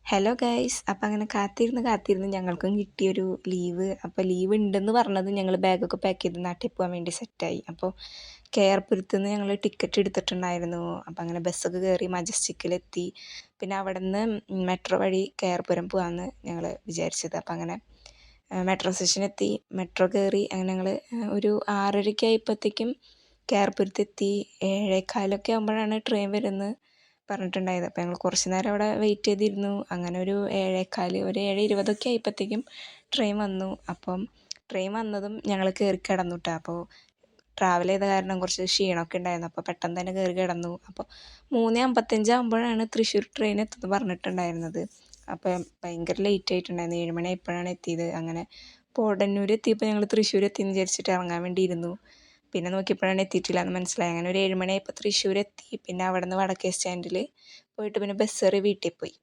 Hello guys. അപ്പം അങ്ങനെ കാത്തിരുന്ന് ഞങ്ങൾക്കും കിട്ടിയൊരു ലീവ്. അപ്പോൾ ലീവ് ഉണ്ടെന്ന് പറഞ്ഞത് ഞങ്ങൾ ബാഗൊക്കെ പാക്ക് ചെയ്ത് നാട്ടിൽ പോകാൻ വേണ്ടി സെറ്റായി. അപ്പോൾ കെയർപുരത്ത് നിന്ന് ഞങ്ങൾ ടിക്കറ്റ് എടുത്തിട്ടുണ്ടായിരുന്നു. അപ്പം അങ്ങനെ ബസ്സൊക്കെ കയറി മജസ്റ്റിക്കിലെത്തി. പിന്നെ അവിടെ നിന്ന് മെട്രോ വഴി കെയർപുരം പോകാമെന്ന് ഞങ്ങൾ വിചാരിച്ചത്. അപ്പം അങ്ങനെ മെട്രോ സ്റ്റേഷനെത്തി, മെട്രോ കയറി. അങ്ങനെ ഞങ്ങൾ ഒരു 6:30 ആയപ്പോഴത്തേക്കും കെയർപുരത്തെത്തി. 7:15 ആകുമ്പോഴാണ് ട്രെയിൻ വരുന്നത് പറഞ്ഞിട്ടുണ്ടായത്. അപ്പോൾ ഞങ്ങൾ കുറച്ച് നേരം അവിടെ വെയിറ്റ് ചെയ്തിരുന്നു. അങ്ങനെ ഒരു 7:15 ഒരു 7:20 ആയപ്പോഴത്തേക്കും ട്രെയിൻ വന്നു. അപ്പം ട്രെയിൻ വന്നതും ഞങ്ങൾ കയറി കിടന്നു കേട്ടോ. അപ്പോൾ ട്രാവൽ ചെയ്ത കാരണം കുറച്ച് ക്ഷീണമൊക്കെ ഉണ്ടായിരുന്നു. അപ്പോൾ പെട്ടെന്ന് തന്നെ കയറി കിടന്നു. അപ്പോൾ 3:55 ആകുമ്പോഴാണ് തൃശ്ശൂർ ട്രെയിൻ എത്തുന്നത് പറഞ്ഞിട്ടുണ്ടായിരുന്നത്. അപ്പം ഭയങ്കര ലേറ്റ് ആയിട്ടുണ്ടായിരുന്നു. 7 മണി ആയപ്പോഴാണ് എത്തിയത്. അങ്ങനെ പോടന്നൂർ എത്തിയപ്പോൾ ഞങ്ങൾ തൃശ്ശൂർ എത്തിയെന്ന് വിചാരിച്ചിട്ട് ഇറങ്ങാൻ വേണ്ടിയിരുന്നു. പിന്നെ നോക്കിയപ്പോഴാണ് എത്തിയിട്ടില്ല എന്ന് മനസ്സിലായി. അങ്ങനെ ഒരു 7 മണിയായപ്പോൾ തൃശ്ശൂർ എത്തി. പിന്നെ അവിടെ നിന്ന് വടക്കേ സ്റ്റാൻഡിൽ പോയിട്ട് പിന്നെ ബസ് കയറി വീട്ടിൽ പോയി.